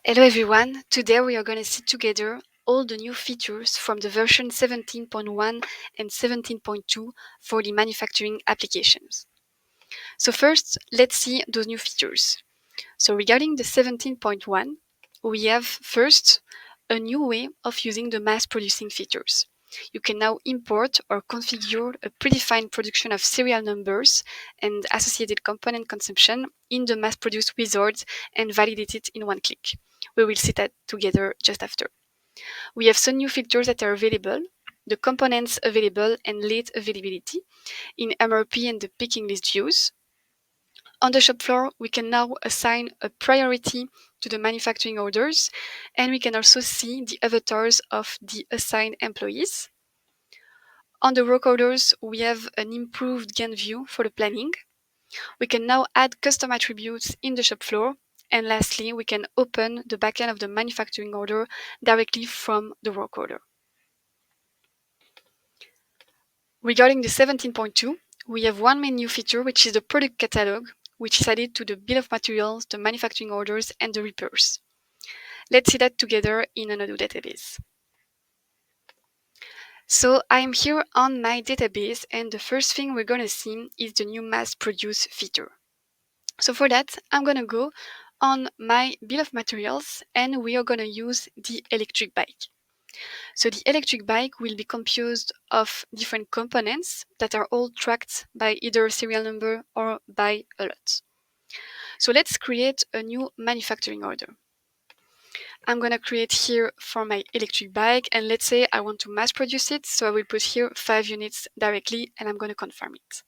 Hello everyone, today we are going to see together all the new features from the version 17.1 and 17.2 for the manufacturing applications. So first, let's see those new features. So regarding the 17.1, we have first a new way of using the mass producing features. You can now import or configure a predefined production of serial numbers and associated component consumption in the mass produced wizard and validate it in one click. We will see that together just after. We have some new features that are available, the components available and late availability in MRP and the picking list views. On the shop floor, we can now assign a priority to the manufacturing orders, and we can also see the avatars of the assigned employees. On the work orders, we have an improved Gantt view for the planning. We can now add custom attributes in the shop floor. And lastly, we can open the backend of the manufacturing order directly from the work order. Regarding the 17.2, we have one main new feature, which is the product catalog, which is added to the bill of materials, the manufacturing orders, and the repairs. Let's see that together in an Odoo database. So I'm here on my database, and the first thing we're going to see is the new mass produce feature. So for that, I'm going to go on my bill of materials, and we are going to use the electric bike. So the electric bike will be composed of different components that are all tracked by either a serial number or by a lot. So let's create a new manufacturing order. I'm going to create here for my electric bike, and let's say I want to mass produce it, so I will put here 5 units directly, and I'm going to confirm it.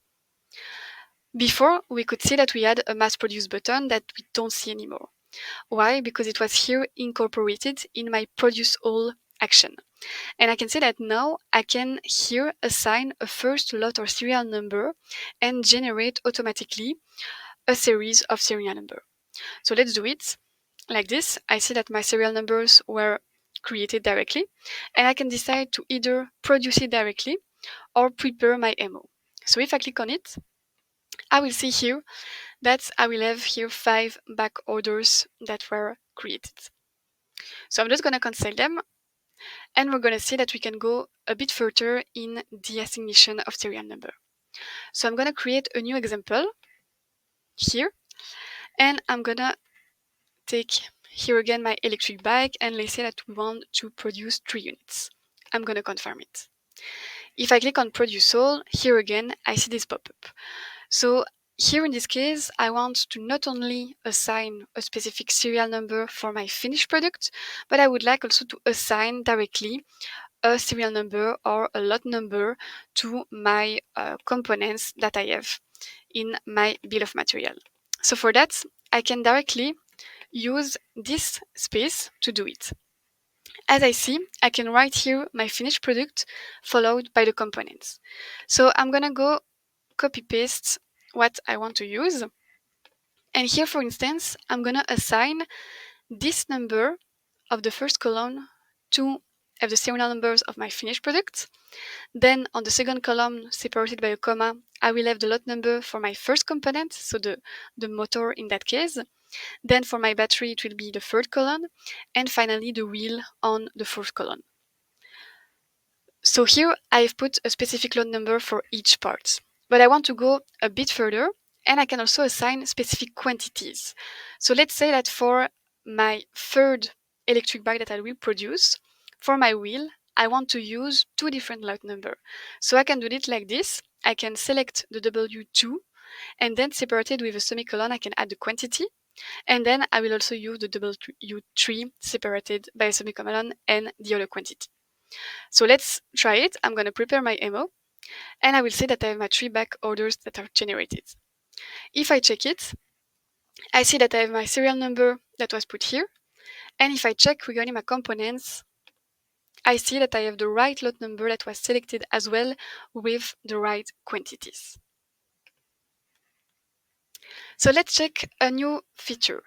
Before, we could see that we had a mass produce button that we don't see anymore. Why? Because it was here incorporated in my produce all action. And I can see that now I can here assign a first lot or serial number and generate automatically a series of serial number. So let's do it like this. I see that my serial numbers were created directly, and I can decide to either produce it directly or prepare my MO. So if I click on it, I will see here that I will have here 5 back orders that were created. So I'm just going to cancel them, and we're going to see that we can go a bit further in the assignation of serial number. So I'm going to create a new example here, and I'm going to take here again my electric bike, and let's say that we want to produce 3 units. I'm going to confirm it. If I click on produce all, here again I see this pop-up. So here in this case, I want to not only assign a specific serial number for my finished product, but I would like also to assign directly a serial number or a lot number to my components that I have in my bill of material. So for that, I can directly use this space to do it. As I see, I can write here my finished product followed by the components. So I'm gonna go copy paste what I want to use. And here, for instance, I'm gonna assign this number of the first column to have the serial numbers of my finished product. Then on the second column, separated by a comma, I will have the lot number for my first component, so the motor in that case. Then for my battery, it will be the third column, and finally the wheel on the fourth column. So here I've put a specific lot number for each part, but I want to go a bit further, and I can also assign specific quantities. So let's say that for my third electric bike that I will produce, for my wheel, I want to use 2 different lot number. So I can do it like this. I can select the W2, and then separated with a semicolon, I can add the quantity. And then I will also use the W3 separated by a semicolon and the other quantity. So let's try it. I'm going to prepare my MO, and I will see that I have my 3 back orders that are generated. If I check it, I see that I have my serial number that was put here, and if I check regarding my components, I see that I have the right lot number that was selected as well with the right quantities. So let's check a new feature.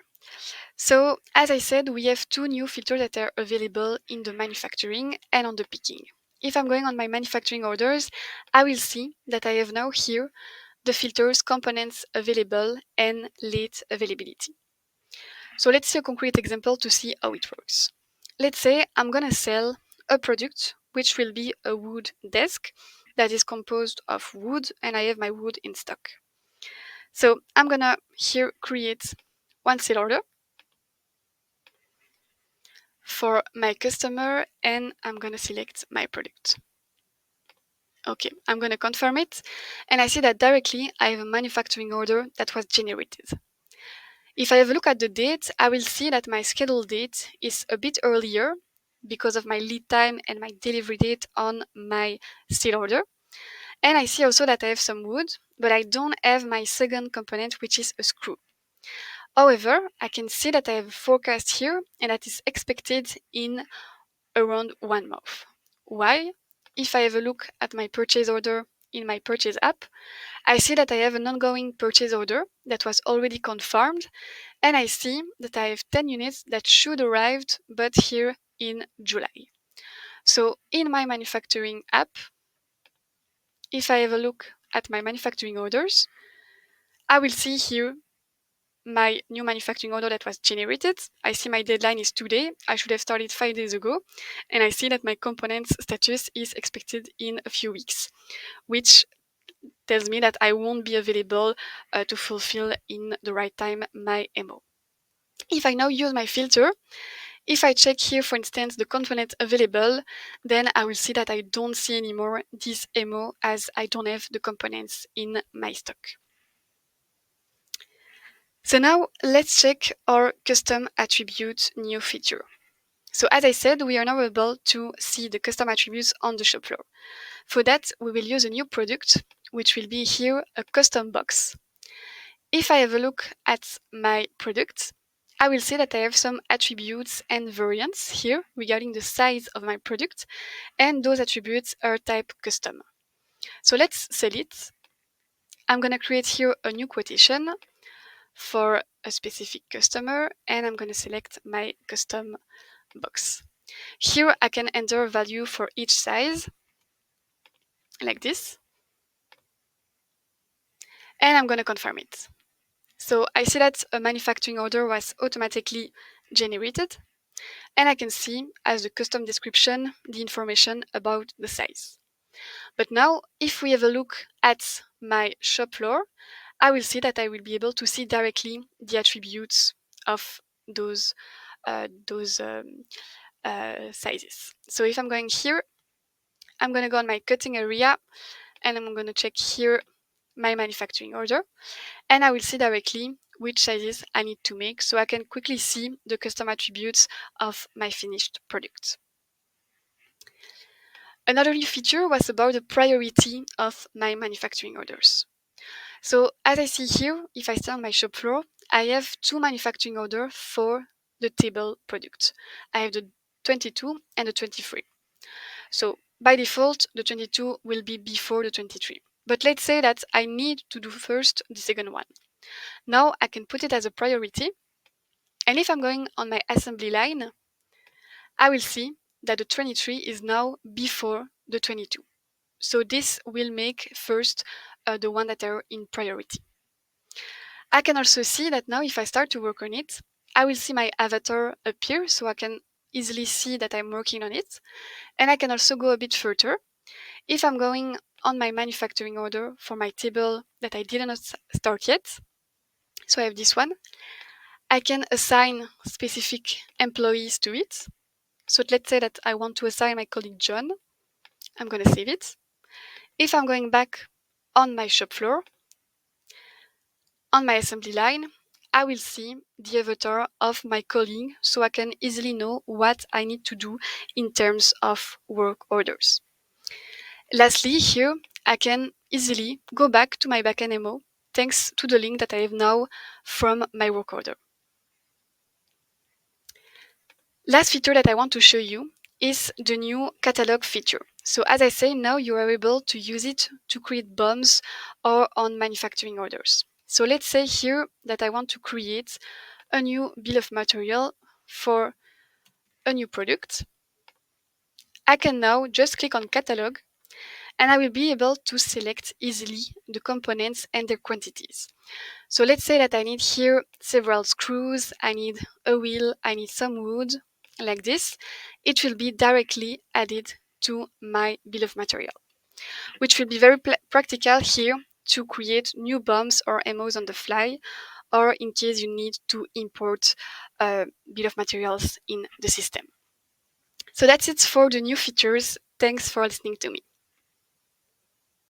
So as I said, we have 2 new features that are available in the manufacturing and on the picking. If I'm going on my manufacturing orders, I will see that I have now here the filters components available and late availability. So let's see a concrete example to see how it works. Let's say I'm gonna sell a product which will be a wood desk that is composed of wood, and I have my wood in stock. So I'm gonna here create one sale order for my customer, and I'm gonna select my product. Okay, I'm gonna confirm it, and I see that directly I have a manufacturing order that was generated. If I have a look at the date, I will see that my scheduled date is a bit earlier because of my lead time and my delivery date on my sale order. And I see also that I have some wood, but I don't have my second component, which is a screw. However, I can see that I have a forecast here, and that is expected in around 1 month. Why? If I have a look at my purchase order in my purchase app, I see that I have an ongoing purchase order that was already confirmed, and I see that I have 10 units that should arrive, but here in July. So in my manufacturing app, if I have a look at my manufacturing orders, I will see here my new manufacturing order that was generated. I see my deadline is today. I should have started 5 days ago. And I see that my components status is expected in a few weeks, which tells me that I won't be available to fulfill in the right time my MO. If I now use my filter, if I check here, for instance, the component available, then I will see that I don't see anymore this MO as I don't have the components in my stock. So now let's check our custom attribute new feature. So as I said, we are now able to see the custom attributes on the shop floor. For that, we will use a new product, which will be here a custom box. If I have a look at my product, I will see that I have some attributes and variants here regarding the size of my product, and those attributes are type custom. So let's sell it. I'm going to create here a new quotation for a specific customer, and I'm going to select my custom box. Here I can enter a value for each size, like this, and I'm going to confirm it. So I see that a manufacturing order was automatically generated, and I can see as a custom description the information about the size. But now, if we have a look at my shop floor, I will see that I will be able to see directly the attributes of those sizes. So if I'm going here, I'm going to go on my cutting area, and I'm going to check here my manufacturing order, and I will see directly which sizes I need to make, so I can quickly see the custom attributes of my finished product. Another new feature was about the priority of my manufacturing orders. So as I see here, if I stay on my shop floor, I have two manufacturing orders for the table product. I have the 22 and the 23. So by default, the 22 will be before the 23. But let's say that I need to do first the second one. Now I can put it as a priority. And if I'm going on my assembly line, I will see that the 23 is now before the 22. So this will make first the one that are in priority. I can also see that now if I start to work on it, I will see my avatar appear, so I can easily see that I'm working on it. And I can also go a bit further. If I'm going on my manufacturing order for my table that I didn't start yet, so I have this one, I can assign specific employees to it. So let's say that I want to assign my colleague John. I'm going to save it. If I'm going back on my shop floor, on my assembly line, I will see the avatar of my colleague, so I can easily know what I need to do in terms of work orders. Lastly, here I can easily go back to my backend MO thanks to the link that I have now from my work order. Last feature that I want to show you is the new catalog feature. So as I say, now you are able to use it to create BOMs or on manufacturing orders. So let's say here that I want to create a new bill of material for a new product. I can now just click on catalog, and I will be able to select easily the components and their quantities. So let's say that I need here several screws, I need a wheel, I need some wood, like this. It will be directly added to my bill of material, which will be very practical here to create new bombs or ammos on the fly, or in case you need to import bill of materials in the system. So that's it for the new features. Thanks for listening to me.